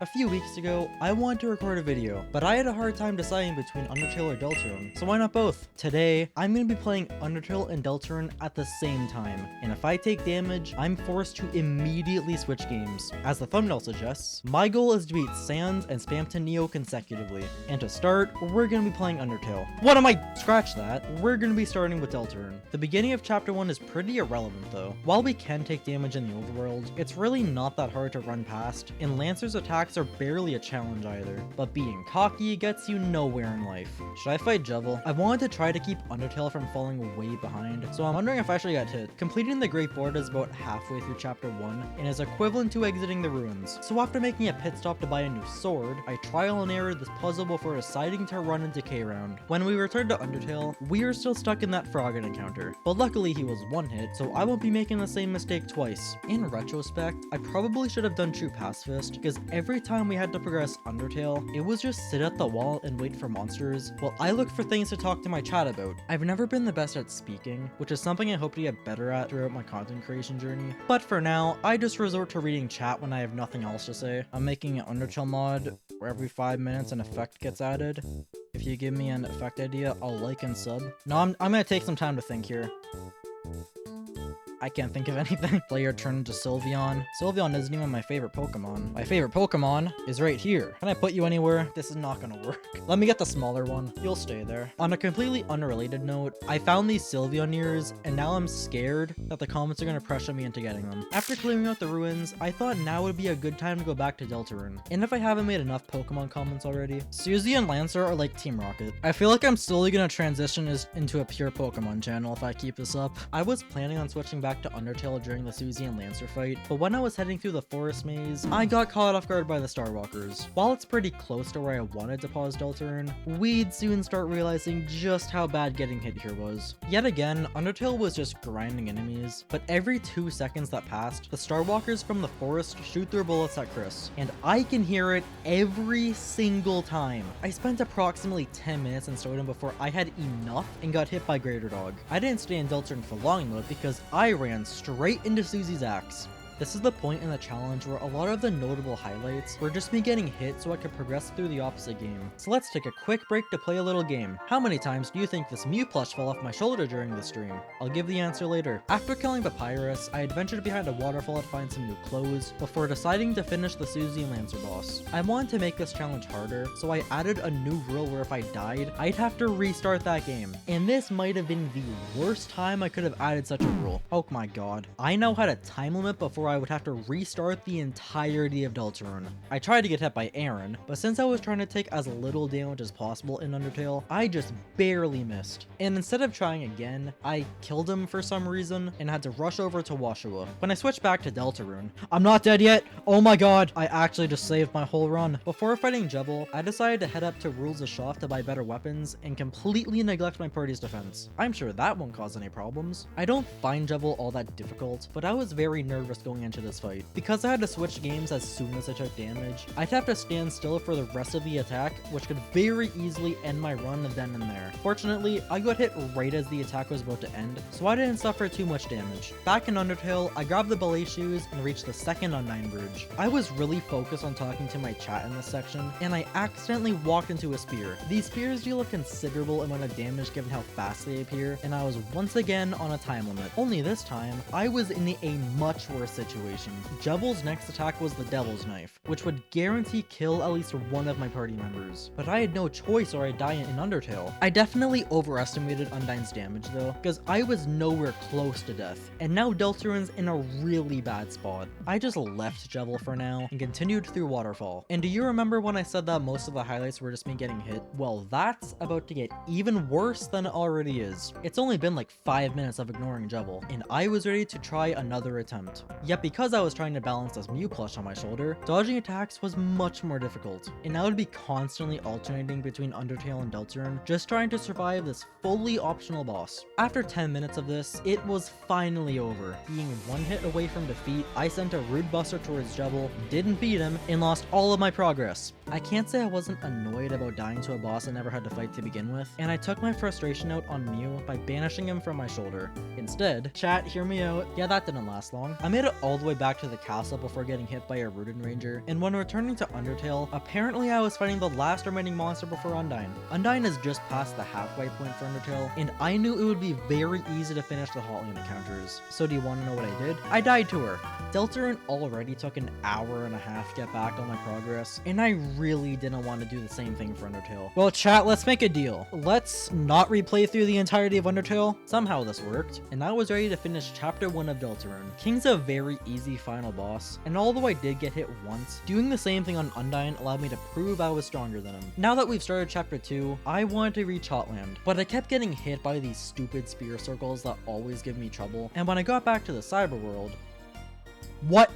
A few weeks ago, I wanted to record a video, but I had a hard time deciding between Undertale or Deltarune, so why not both? Today, I'm going to be playing Undertale and Deltarune at the same time, and if I take damage, I'm forced to immediately switch games. As the thumbnail suggests, my goal is to beat Sans and Spamton Neo consecutively, and to start, we're going to be playing Undertale. Scratch that, we're going to be starting with Deltarune. The beginning of Chapter 1 is pretty irrelevant though. While we can take damage in the overworld, it's really not that hard to run past, and Lancer's attacks are barely a challenge either, but being cocky gets you nowhere in life. Should I fight Jevil? I wanted to try to keep Undertale from falling way behind, so I'm wondering if I should get hit. Completing the Great Board is about halfway through Chapter 1, and is equivalent to exiting the ruins. So after making a pit stop to buy a new sword, I trial and error this puzzle before deciding to run into K-Round. When we return to Undertale, we are still stuck in that Froggen encounter, but luckily he was one hit, so I won't be making the same mistake twice. In retrospect, I probably should have done True Pacifist, because every time we had to progress Undertale, it was just sit at the wall and wait for monsters, while I look for things to talk to my chat about. I've never been the best at speaking, which is something I hope to get better at throughout my content creation journey, but for now, I just resort to reading chat when I have nothing else to say. I'm making an Undertale mod where every 5 minutes an effect gets added. If you give me an effect idea, I'll like and sub. No, I'm gonna take some time to think here. I can't think of anything. Player turned into Sylveon. Sylveon isn't even my favorite Pokemon. My favorite Pokemon is right here. Can I put you anywhere? This is not gonna work. Let me get the smaller one. You'll stay there. On a completely unrelated note, I found these Sylveon ears, and now I'm scared that the comments are gonna pressure me into getting them. After clearing out the ruins, I thought now would be a good time to go back to Deltarune. And if I haven't made enough Pokemon comments already, Suzy and Lancer are like Team Rocket. I feel like I'm slowly gonna transition into a pure Pokemon channel if I keep this up. I was planning on switching back to Undertale during the Suzy and Lancer fight, but when I was heading through the forest maze, I got caught off guard by the Starwalkers. While it's pretty close to where I wanted to pause Deltarune, we'd soon start realizing just how bad getting hit here was. Yet again, Undertale was just grinding enemies, but every 2 seconds that passed, the Starwalkers from the forest shoot their bullets at Chris, and I can hear it every single time. I spent approximately 10 minutes in Stardom before I had enough and got hit by Greater Dog. I didn't stay in Deltarune for long though, because I ran straight into Suzy's axe. This is the point in the challenge where a lot of the notable highlights were just me getting hit so I could progress through the opposite game. So let's take a quick break to play a little game. How many times do you think this Mew plush fell off my shoulder during the stream? I'll give the answer later. After killing Papyrus, I adventured behind a waterfall to find some new clothes before deciding to finish the Suzy and Lancer boss. I wanted to make this challenge harder, so I added a new rule where if I died, I'd have to restart that game. And this might have been the worst time I could have added such a rule. Oh my god. I now had a time limit before I would have to restart the entirety of Deltarune. I tried to get hit by Aaron, but since I was trying to take as little damage as possible in Undertale, I just barely missed. And instead of trying again, I killed him for some reason and had to rush over to Washua. When I switched back to Deltarune, I'm not dead yet! Oh my god! I actually just saved my whole run. Before fighting Jevil, I decided to head up to Rules of Shoff to buy better weapons and completely neglect my party's defense. I'm sure that won't cause any problems. I don't find Jevil all that difficult, but I was very nervous going into this fight. Because I had to switch games as soon as I took damage, I'd have to stand still for the rest of the attack, which could very easily end my run then and there. Fortunately, I got hit right as the attack was about to end, so I didn't suffer too much damage. Back in Undertale, I grabbed the ballet shoes and reached the second Undyne Bridge. I was really focused on talking to my chat in this section, and I accidentally walked into a spear. These spears deal a considerable amount of damage given how fast they appear, and I was once again on a time limit. Only this time, I was in a much worse situation. Jevil's next attack was the Devil's Knife, which would guarantee kill at least one of my party members. But I had no choice or I'd die in Undertale. I definitely overestimated Undyne's damage though, because I was nowhere close to death, and now Deltarune's in a really bad spot. I just left Jevil for now and continued through Waterfall. And do you remember when I said that most of the highlights were just me getting hit? Well, that's about to get even worse than it already is. It's only been like 5 minutes of ignoring Jevil, and I was ready to try another attempt. Yet because I was trying to balance this Mew plush on my shoulder, dodging attacks was much more difficult, and I would be constantly alternating between Undertale and Deltarune, just trying to survive this fully optional boss. After 10 minutes of this, it was finally over. Being one hit away from defeat, I sent a rude buster towards Jevil, didn't beat him, and lost all of my progress. I can't say I wasn't annoyed about dying to a boss I never had to fight to begin with, and I took my frustration out on Mew by banishing him from my shoulder. Instead, chat, hear me out. Yeah, that didn't last long. I made it all the way back to the castle before getting hit by a Rooted Ranger, and when returning to Undertale, apparently I was fighting the last remaining monster before Undyne. Undyne is just past the halfway point for Undertale, and I knew it would be very easy to finish the Hotland encounters. So do you want to know what I did? I died to her. Deltarune already took an hour and a half to get back on my progress, and I really didn't want to do the same thing for Undertale. Well, chat, let's make a deal. Let's not replay through the entirety of Undertale. Somehow this worked, and I was ready to finish chapter 1 of Deltarune. King's a very easy final boss, and although I did get hit once, doing the same thing on Undyne allowed me to prove I was stronger than him. Now that we've started chapter 2, I wanted to reach Hotland, but I kept getting hit by these stupid spear circles that always give me trouble, and when I got back to the cyber world... What?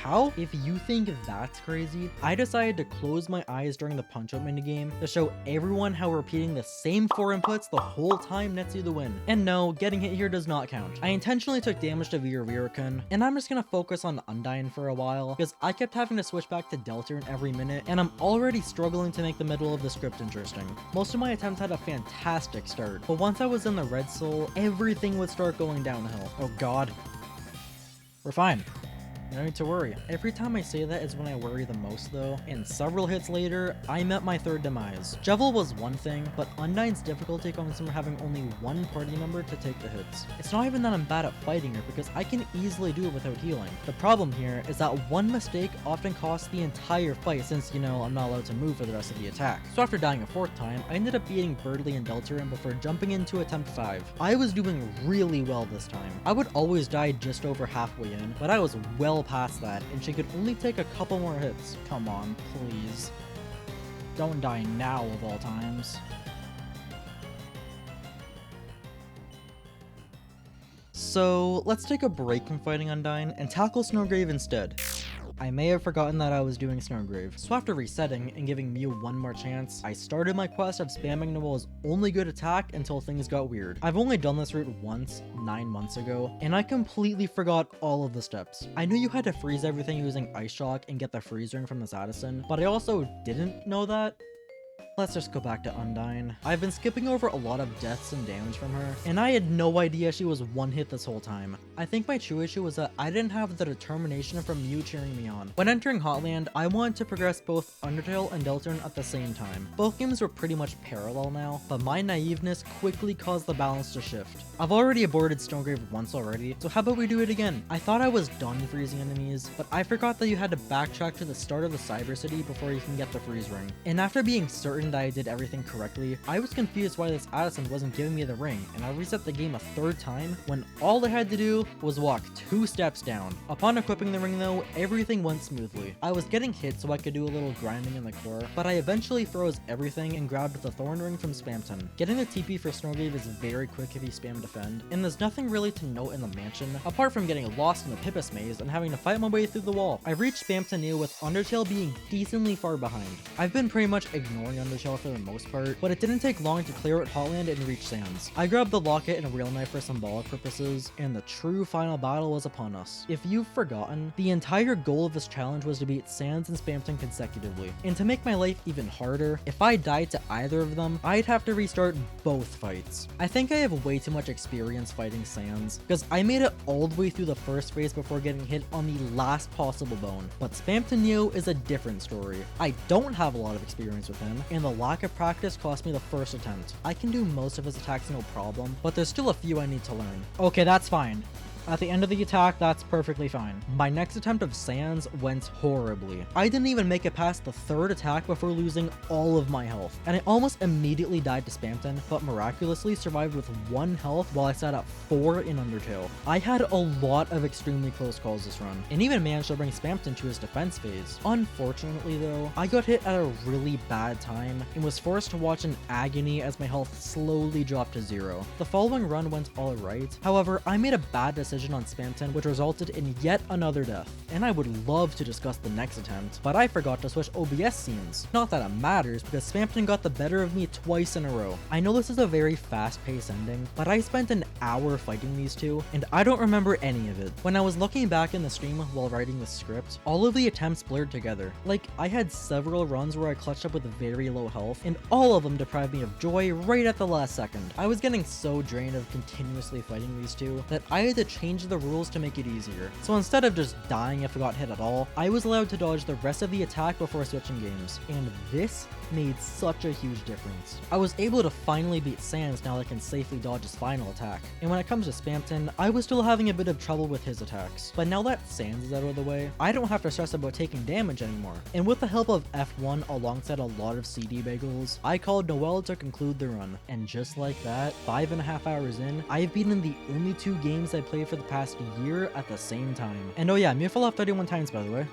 How? If you think that's crazy, I decided to close my eyes during the punch-up minigame to show everyone how repeating the same 4 inputs the whole time nets you the win. And no, getting hit here does not count. I intentionally took damage to Viravirakan, and I'm just gonna focus on Undyne for a while, because I kept having to switch back to Deltarune every minute, and I'm already struggling to make the middle of the script interesting. Most of my attempts had a fantastic start, but once I was in the Red Soul, everything would start going downhill. Oh god. We're fine. No need to worry. Every time I say that is when I worry the most though, and several hits later, I met my third demise. Jevil was one thing, but Undyne's difficulty comes from having only one party member to take the hits. It's not even that I'm bad at fighting her, because I can easily do it without healing. The problem here is that one mistake often costs the entire fight, since, you know, I'm not allowed to move for the rest of the attack. So after dying a 4th time, I ended up beating Birdly and Deltarune before jumping into attempt 5. I was doing really well this time. I would always die just over halfway in, but I was well past that, and she could only take a couple more hits. Come on, please. Don't die now of all times. So let's take a break from fighting Undyne and tackle Snowgrave instead. I may have forgotten that I was doing Snowgrave, so after resetting and giving Mew one more chance, I started my quest of spamming Noel's only good attack until things got weird. I've only done this route once, 9 months ago, and I completely forgot all of the steps. I knew you had to freeze everything using Ice Shock and get the freeze ring from this Addison, but I also didn't know that. Let's just go back to Undyne. I've been skipping over a lot of deaths and damage from her, and I had no idea she was one hit this whole time. I think my true issue was that I didn't have the determination from Mew cheering me on. When entering Hotland, I wanted to progress both Undertale and Deltarune at the same time. Both games were pretty much parallel now, but my naiveness quickly caused the balance to shift. I've already aborted Snowgrave once already, so how about we do it again? I thought I was done freezing enemies, but I forgot that you had to backtrack to the start of the Cyber City before you can get the freeze ring. And after being certain that I did everything correctly, I was confused why this Addison wasn't giving me the ring, and I reset the game a 3rd time when all I had to do was walk 2 steps down. Upon equipping the ring though, everything went smoothly. I was getting hit so I could do a little grinding in the core, but I eventually froze everything and grabbed the Thorn Ring from Spamton. Getting the TP for Snowgrave is very quick if you spam defend, and there's nothing really to note in the mansion, apart from getting lost in the Pippus maze and having to fight my way through the wall. I reached Spamton New with Undertale being decently far behind. I've been pretty much ignoring Undertale for the most part, but it didn't take long to clear out Hotland and reach Sands. I grabbed the locket and a real knife for symbolic purposes, and the true final battle was upon us. If you've forgotten, the entire goal of this challenge was to beat Sands and Spamton consecutively, and to make my life even harder, if I died to either of them, I'd have to restart both fights. I think I have way too much experience fighting Sands, because I made it all the way through the first phase before getting hit on the last possible bone, but Spamton Neo is a different story. I don't have a lot of experience with him, and the lack of practice cost me the first attempt. I can do most of his attacks no problem, but there's still a few I need to learn. Okay, that's fine. At the end of the attack, that's perfectly fine. My next attempt of Sands went horribly. I didn't even make it past the 3rd attack before losing all of my health, and I almost immediately died to Spamton, but miraculously survived with 1 health while I sat at 4 in Undertale. I had a lot of extremely close calls this run, and even managed to bring Spamton to his defense phase. Unfortunately though, I got hit at a really bad time, and was forced to watch in agony as my health slowly dropped to 0. The following run went alright, however, I made a bad decision decision on Spamton, which resulted in yet another death. And I would love to discuss the next attempt, but I forgot to switch OBS scenes. Not that it matters, because Spamton got the better of me twice in a row. I know this is a very fast-paced ending, but I spent an hour fighting these two, and I don't remember any of it. When I was looking back in the stream while writing the script, all of the attempts blurred together. Like, I had several runs where I clutched up with very low health, and all of them deprived me of joy right at the last second. I was getting so drained of continuously fighting these two that I had to change the rules to make it easier. So instead of just dying if I got hit at all, I was allowed to dodge the rest of the attack before switching games, and this made such a huge difference. I was able to finally beat Sans now that I can safely dodge his final attack. And when it comes to Spamton, I was still having a bit of trouble with his attacks. But now that Sans is out of the way, I don't have to stress about taking damage anymore. And with the help of F1 alongside a lot of CD bagels, I called Noelle to conclude the run. And just like that, 5.5 hours in, I've beaten the only 2 games I played for the past year at the same time. And oh yeah, Mew fell off 31 times by the way.